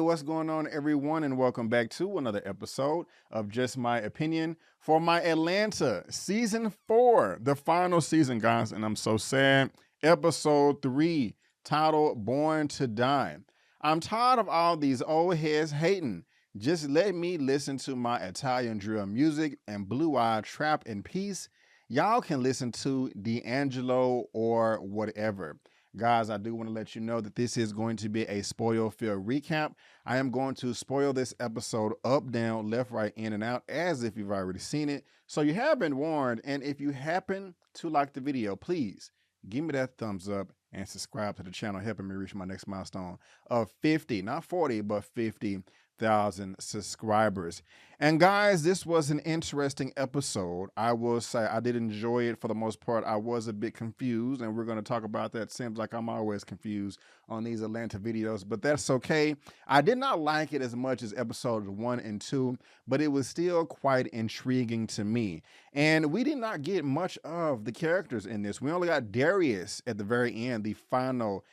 what's going on, everyone, and welcome back to another episode of Just My Opinion for my Atlanta Season 4, the final season, guys, and I'm so sad. Episode 3, titled Born to Die. I'm tired of all these old heads hating. Just let me listen to my Italian drill music and blue-eyed trap in peace. Y'all can listen to D'Angelo or whatever. Guys, I do want to let you know that this is going to be a spoil-filled recap. I am going to spoil this episode up, down, left, right, in, and out as if you've already seen it. So you have been warned, and if you happen to like the video, please give me that thumbs up and subscribe to the channel, helping me reach my next milestone of 50, not 40, but 50,000 subscribers. And guys, this was an interesting episode. I will say I did enjoy it for the most part. I was a bit confused, and we're going to talk about that. Seems like I'm always confused on these Atlanta videos, but that's okay. I did not like it as much as episodes 1 and 2, but it was still quite intriguing to me. And we did not get much of the characters in this. We only got Darius at the very end, the final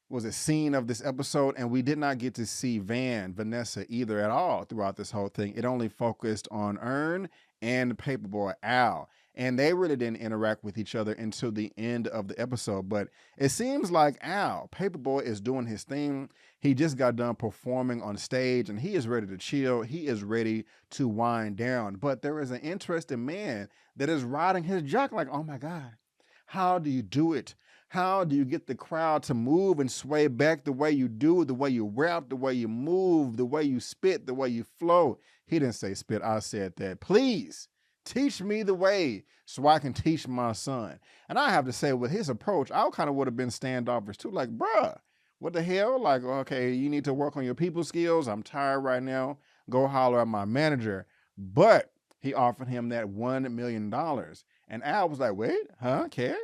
was a scene of this episode, and we did not get to see Vanessa either at all throughout this whole thing. It only focused on Earn and Paperboy Al, and they really didn't interact with each other until the end of the episode. But it seems like Paperboy is doing his thing. He just got done performing on stage, and he is ready to chill. He is ready to wind down. But there is an interested man that is riding his jock like, oh my God, how do you do it? How do you get the crowd to move and sway back the way you do, the way you rap, the way you move, the way you spit, the way you flow? He didn't say spit, I said that. Please teach me the way so I can teach my son. And I have to say, with his approach, I kind of would have been standoffish too. Like, bruh, what the hell? Like, okay, you need to work on your people skills. I'm tired right now. Go holler at my manager. But he offered him that $1 million. And Al was like, wait, huh, care?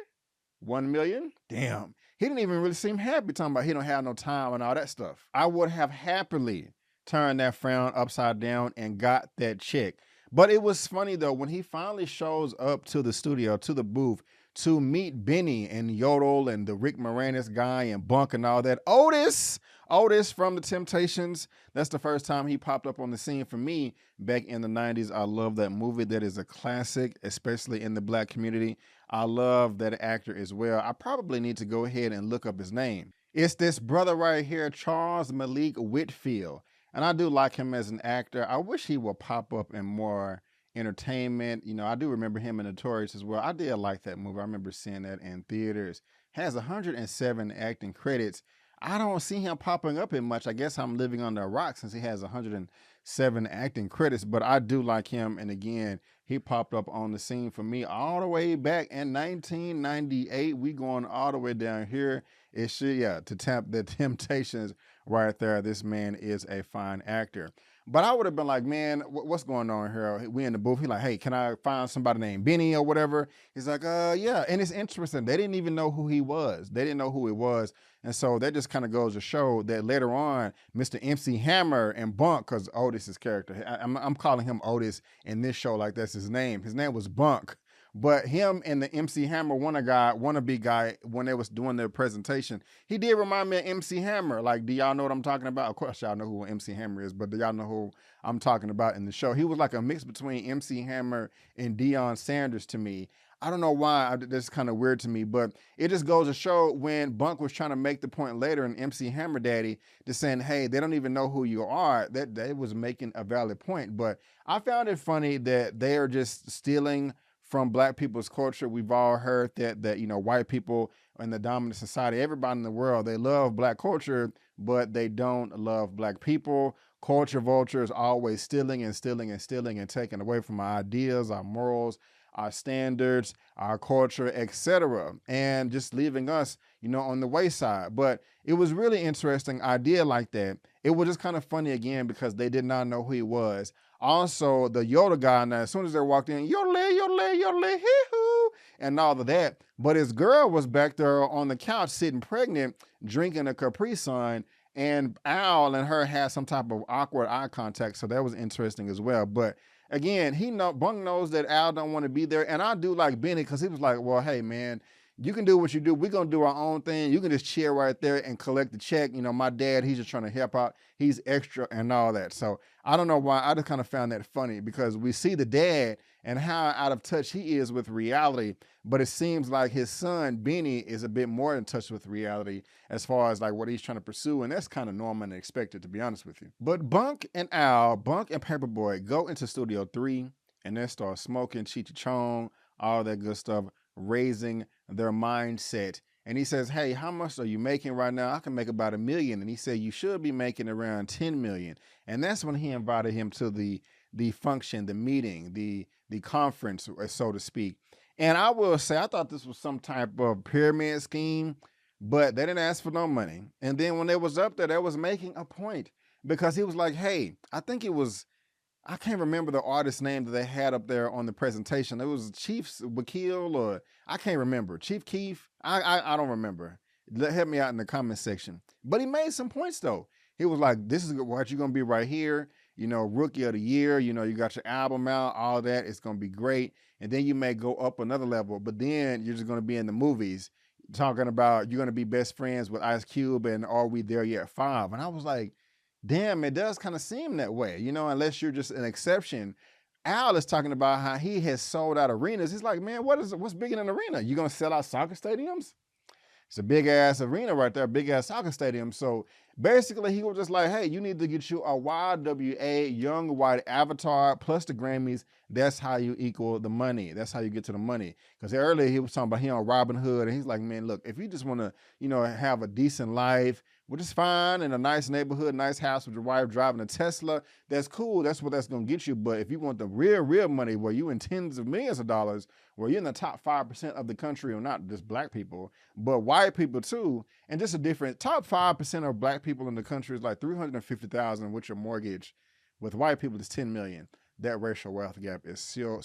1 million? Damn. He didn't even really seem happy talking about he don't have no time and all that stuff. I would have happily turned that frown upside down and got that check. But it was funny though, when he finally shows up to the studio, to the booth, to meet Benny and Yodel and the Rick Moranis guy and Bunk and all that. Otis from The Temptations. That's the first time he popped up on the scene for me back in the 90s. I love that movie. That is a classic, especially in the Black community. I love that actor as well. I probably need to go ahead and look up his name. It's this brother right here, Charles Malik Whitfield. And I do like him as an actor. I wish he would pop up in more entertainment. You know, I do remember him in Notorious as well. I did like that movie. I remember seeing that in theaters. Has 107 acting credits. I don't see him popping up in much. I guess I'm living under a rock since he has 107 acting credits, but I do like him. And again, he popped up on the scene for me all the way back in 1998. We going all the way down here. It should, to tap the Temptations right there. This man is a fine actor. But I would have been like, man, what's going on here? We in the booth. He like, hey, can I find somebody named Benny or whatever? He's like, yeah. And it's interesting. They didn't even know who he was. They didn't know who he was. And so that just kind of goes to show that later on, Mr. MC Hammer and Bunk, because Otis's character, I'm calling him Otis in this show like that's his name. His name was Bunk. But him and the MC Hammer wannabe guy, when they was doing their presentation, he did remind me of MC Hammer. Like, do y'all know what I'm talking about? Of course y'all know who MC Hammer is, but do y'all know who I'm talking about in the show? He was like a mix between MC Hammer and Deion Sanders to me. I don't know why, that's kind of weird to me, but it just goes to show when Bunk was trying to make the point later in MC Hammer Daddy, just saying, hey, they don't even know who you are, that they was making a valid point. But I found it funny that they are just stealing from Black people's culture. We've all heard that you know, white people in the dominant society, everybody in the world, they love Black culture, but they don't love Black people. Culture vultures always stealing and stealing and stealing and taking away from our ideas, our morals, our standards, our culture, etc., and just leaving us, you know, on the wayside. But it was really interesting idea like that. It was just kind of funny again because they did not know who he was. Also, the Yoda guy, now, as soon as they walked in, yodel, hee-hoo, and all of that. But his girl was back there on the couch sitting pregnant, drinking a Capri Sun, and Al and her had some type of awkward eye contact, so that was interesting as well. But again, Bunk knows that Al don't want to be there, and I do like Benny because he was like, well, hey, man, you can do what you do. We're going to do our own thing. You can just chill right there and collect the check. You know, my dad, he's just trying to help out. He's extra and all that. So I don't know why. I just kind of found that funny because we see the dad and how out of touch he is with reality. But it seems like his son, Benny, is a bit more in touch with reality as far as like what he's trying to pursue. And that's kind of normal and expected, to be honest with you. But Bunk and Paperboy go into Studio 3 and they start smoking, Cheech Chong, all that good stuff, raising their mindset. And he says, hey, how much are you making right now? I can make about $1 million. And he said, you should be making around 10 million. And that's when he invited him to the function, the meeting, the conference, so to speak. And I will say, I thought this was some type of pyramid scheme, but they didn't ask for no money. And then when they was up there, they was making a point because he was like, hey, I think it was, I can't remember the artist's name that they had up there on the presentation. It was Chiefwakil or I can't remember. Chief Keef? I don't remember. Help me out in the comment section. But he made some points though. He was like, this is what you're going to be right here. You know, Rookie of the Year. You know, you got your album out, all that. It's going to be great. And then you may go up another level. But then you're just going to be in the movies talking about you're going to be best friends with Ice Cube and Are We There Yet 5. And I was like, damn, it does kind of seem that way, you know, unless you're just an exception. Al is talking about how he has sold out arenas. He's like, man, what's bigger than an arena? You gonna sell out soccer stadiums? It's a big ass arena right there, big ass soccer stadium. So basically he was just like, hey, you need to get you a YWA, young white avatar, plus the Grammys. That's how you equal the money. That's how you get to the money. Because earlier he was talking about he on Robin Hood, and he's like, man, look, if you just want to, you know, have a decent life, which is fine, in a nice neighborhood, nice house with your wife driving a Tesla, that's cool. That's what that's going to get you. But if you want the real money where you in tens of millions of dollars, where you're in the top 5% of the country, or not just black people, but white people too, and just a different top 5% of black people in the country is like 350,000 with your mortgage. With white people, it's 10 million. That racial wealth gap is so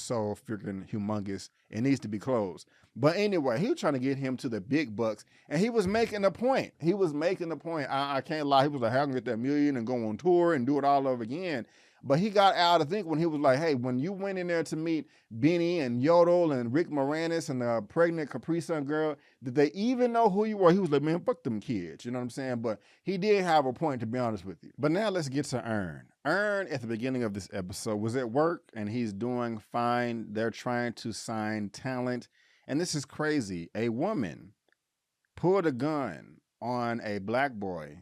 freaking humongous. It needs to be closed. But anyway, he was trying to get him to the big bucks, and he was making a point. He was making a point. I can't lie. He was like, how can I get that million and go on tour and do it all over again? But he got out, I think, when he was like, hey, when you went in there to meet Benny and Yodel and Rick Moranis and the pregnant Capri Sun girl, did they even know who you were? He was like, man, fuck them kids. You know what I'm saying? But he did have a point, to be honest with you. But now let's get to Earn. Earn, at the beginning of this episode, was at work, and he's doing fine. They're trying to sign talent. And this is crazy. A woman pulled a gun on a black boy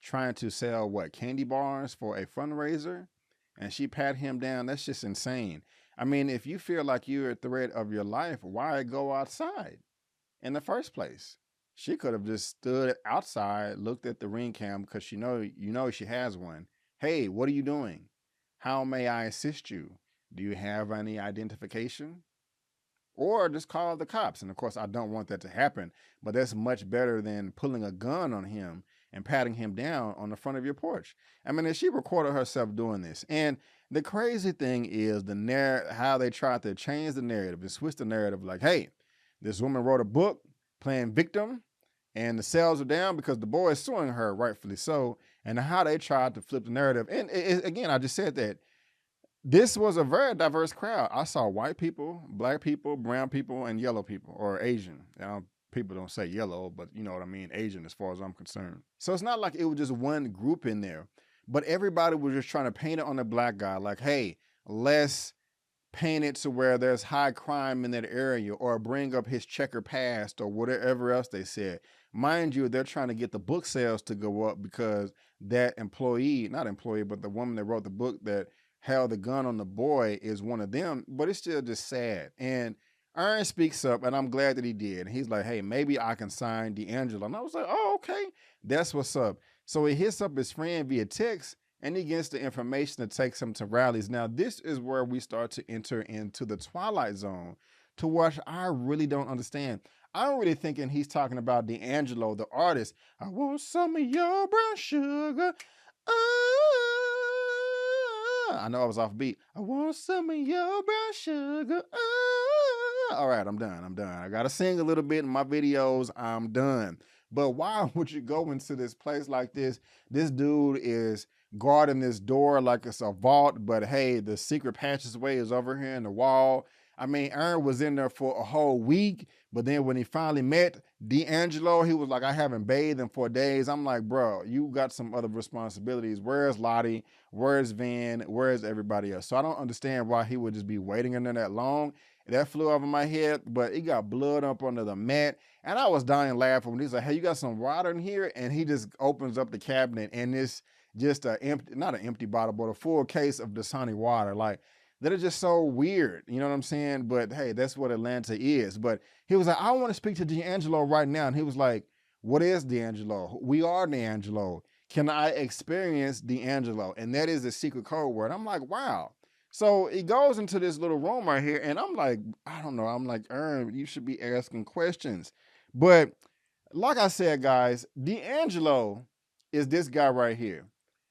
trying to sell, candy bars for a fundraiser? And she pat him down. That's just insane. I mean, if you feel like you're at the threat of your life, why go outside in the first place? She could have just stood outside, looked at the ring cam, because you know she has one. Hey, what are you doing? How may I assist you? Do you have any identification? Or just call the cops. And of course, I don't want that to happen, but that's much better than pulling a gun on him and patting him down on the front of your porch. I mean, she recorded herself doing this. And the crazy thing is how they tried to change the narrative and switch the narrative. Like, hey, this woman wrote a book playing victim, and the sales are down because the boy is suing her, rightfully so. And how they tried to flip the narrative. And again, I just said that this was a very diverse crowd. I saw white people, black people, brown people, and yellow people, or Asian. People don't say yellow, but you know what I mean, Asian as far as I'm concerned. So it's not like it was just one group in there, but everybody was just trying to paint it on the black guy. Like, hey, let's paint it to where there's high crime in that area, or bring up his checker past, or whatever else they said. Mind you, they're trying to get the book sales to go up because that but the woman that wrote the book that held the gun on the boy is one of them, but it's still just sad. And Earn speaks up, and I'm glad that he did. And he's like, hey, maybe I can sign D'Angelo. And I was like, oh, okay, that's what's up. So he hits up his friend via text, and he gets the information that takes him to rallies. Now, this is where we start to enter into the Twilight Zone, to which I really don't understand. I'm really thinking he's talking about D'Angelo, the artist. I want some of your brown sugar. I know I was off beat. I want some of your brown sugar. All right, I'm done. I got to sing a little bit in my videos. I'm done. But why would you go into this place like this? This dude is guarding this door like it's a vault, but hey, the secret passageway is over here in the wall. I mean, Aaron was in there for a whole week, but then when he finally met D'Angelo, he was like, I haven't bathed in 4 days. I'm like, bro, you got some other responsibilities. Where's Lottie? Where's Van? Where's everybody else? So I don't understand why he would just be waiting in there that long. That flew over my head, but it got blood up under the mat. And I was dying laughing when he's like, hey, you got some water in here? And he just opens up the cabinet and it's just a empty, not an empty bottle, but a full case of Dasani water. Like, that is just so weird. You know what I'm saying? But hey, that's what Atlanta is. But he was like, I want to speak to D'Angelo right now. And he was like, what is D'Angelo? We are D'Angelo. Can I experience D'Angelo? And that is the secret code word. I'm like, wow. So he goes into this little room right here, and I'm like, I don't know. I'm like, Ern, you should be asking questions. But like I said, guys, D'Angelo is this guy right here.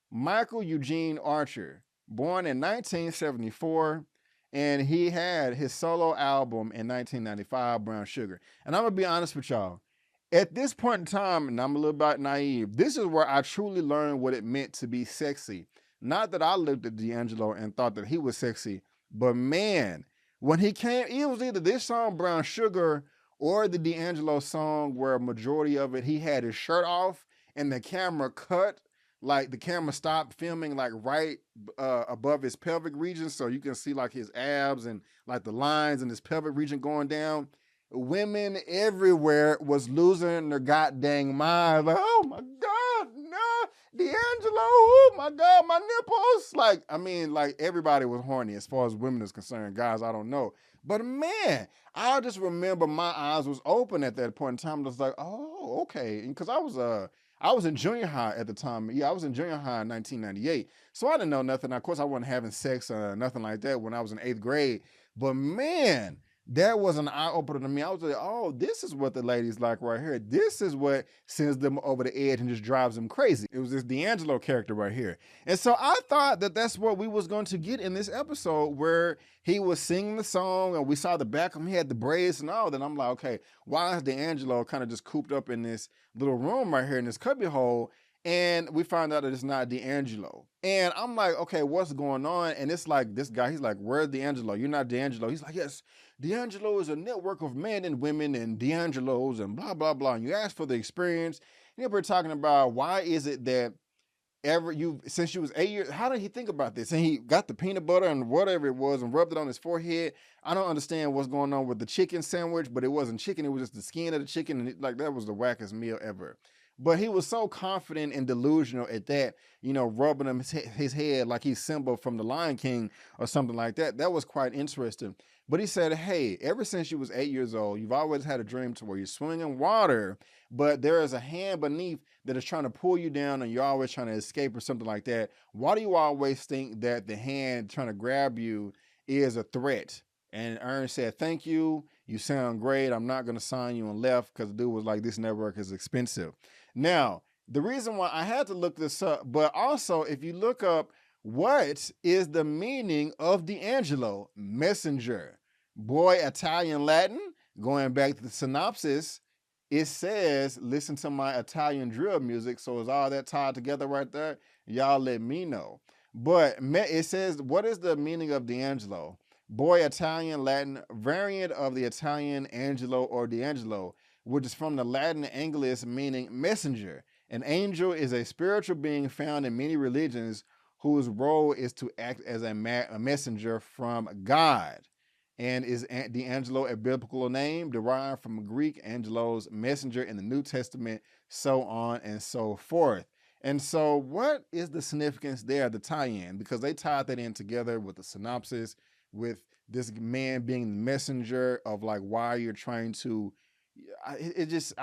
Michael Eugene Archer, born in 1974, and he had his solo album in 1995, Brown Sugar. And I'm going to be honest with y'all. At this point in time, and I'm a little bit naive, this is where I truly learned what it meant to be sexy. Not that I looked at D'Angelo and thought that he was sexy, but man, when he came, it was either this song, Brown Sugar, or the D'Angelo song where a majority of it, he had his shirt off and the camera cut, like the camera stopped filming like right above his pelvic region, so you can see like his abs and like the lines in his pelvic region going down. Women everywhere was losing their goddamn minds. Like, oh my God, no, D'Angelo, oh my God, my nipples. Like, I mean, like everybody was horny as far as women is concerned. Guys, I don't know. But man, I just remember my eyes was open at that point in time. I was like, oh, okay. Because I was in junior high at the time. Yeah, I was in junior high in 1998. So I didn't know nothing. Of course, I wasn't having sex or nothing like that when I was in 8th grade. But man, that was an eye-opener to me. I was like, oh, this is what the ladies like right here. This is what sends them over the edge and just drives them crazy. It was this D'Angelo character right here. And so I thought that that's what we was going to get in this episode where he was singing the song and we saw the back of him, he had the braids and all that. I'm like, okay, why is D'Angelo kind of just cooped up in this little room right here in this cubbyhole? And we found out that it's not D'Angelo. And I'm like, okay, what's going on? And it's like this guy, he's like, where's D'Angelo? You're not D'Angelo. He's like, yes, D'Angelo is a network of men and women and D'Angelos and blah, blah, blah. And you ask for the experience. And we're talking about why is it that since you was 8 years, how did he think about this? And he got the peanut butter and whatever it was and rubbed it on his forehead. I don't understand what's going on with the chicken sandwich, but it wasn't chicken. It was just the skin of the chicken. And like, that was the wackest meal ever. But he was so confident and delusional at that, you know, rubbing his head like he's Simba from the Lion King or something like that. That was quite interesting. But he said, hey, ever since you was 8 years old, you've always had a dream to where you're swimming in water, but there is a hand beneath that is trying to pull you down and you're always trying to escape or something like that. Why do you always think that the hand trying to grab you is a threat? And Ern said, thank you. You sound great. I'm not going to sign you, and left because the dude was like, this network is expensive. Now, the reason why I had to look this up, but also if you look up what is the meaning of D'Angelo, messenger, boy, Italian, Latin, going back to the synopsis, it says, listen to my Italian drill music. So is all that tied together right there? Y'all let me know. But it says, what is the meaning of D'Angelo? Boy, Italian, Latin, variant of the Italian Angelo or D'Angelo, which is from the Latin Angelus meaning messenger. An angel is a spiritual being found in many religions whose role is to act as a messenger from God. And is D'Angelo a biblical name derived from Greek angelos, messenger in the New Testament, so on and so forth. And so what is the significance there, the tie-in? Because they tied that in together with the synopsis, with this man being the messenger of like why you're trying to, it's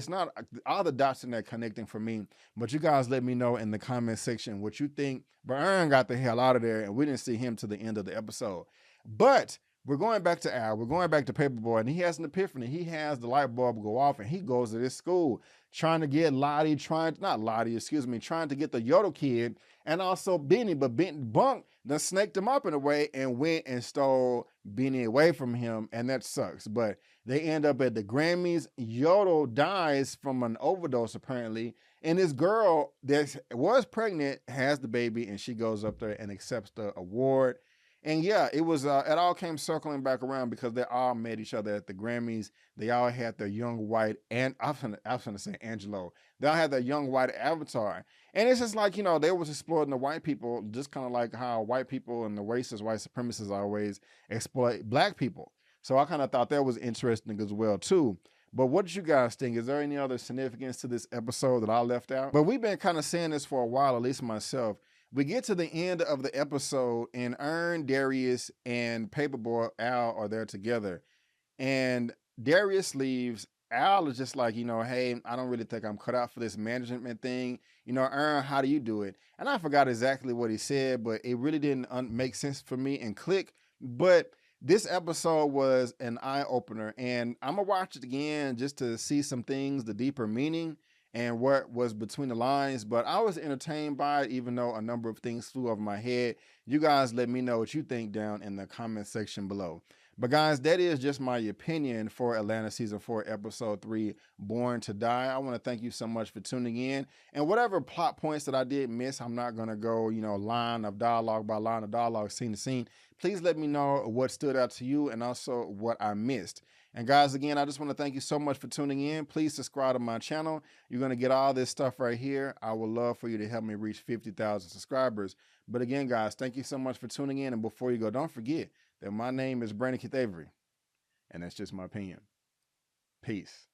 not all the dots in there connecting for me. But you guys let me know in the comment section what you think. But Aaron got the hell out of there and we didn't see him to the end of the episode. But we're going back to Al, we're going back to Paperboy, and he has an epiphany. He has the light bulb go off and he goes to this school trying to get trying to get the Yodel kid and also Benny, but Bunk done snaked him up in a way and went and stole Benny away from him, and that sucks. But they end up at the Grammys. Yodel dies from an overdose apparently, and this girl that was pregnant has the baby, and she goes up there and accepts the award. And yeah, it was it all came circling back around because they all met each other at the Grammys. They all had their young white, and I was gonna say Angelo. They all had their young white avatar. And it's just like, they was exploiting the white people, just kind of like how white people and the racist white supremacists always exploit black people. So I kind of thought that was interesting as well too. But what did you guys think? Is there any other significance to this episode that I left out? But we've been kind of saying this for a while, at least myself. We get to the end of the episode, and Earn, Darius, and Paperboy Al are there together. And Darius leaves. Al is just like, hey, I don't really think I'm cut out for this management thing. Earn, how do you do it? And I forgot exactly what he said, but it really didn't make sense for me and click. But this episode was an eye opener, and I'm gonna watch it again just to see some things, the deeper meaning and what was between the lines. But I was entertained by it, even though a number of things flew over my head. You guys let me know what you think down in the comment section below. But guys, that is just my opinion for Atlanta Season 4, Episode 3, Born to Die. I want to thank you so much for tuning in. And whatever plot points that I did miss, I'm not going to go, line of dialogue by line of dialogue, scene to scene. Please let me know what stood out to you and also what I missed. And guys, again, I just want to thank you so much for tuning in. Please subscribe to my channel. You're going to get all this stuff right here. I would love for you to help me reach 50,000 subscribers. But again, guys, thank you so much for tuning in. And before you go, don't forget that my name is Brandon Keith Avery, and that's just my opinion. Peace.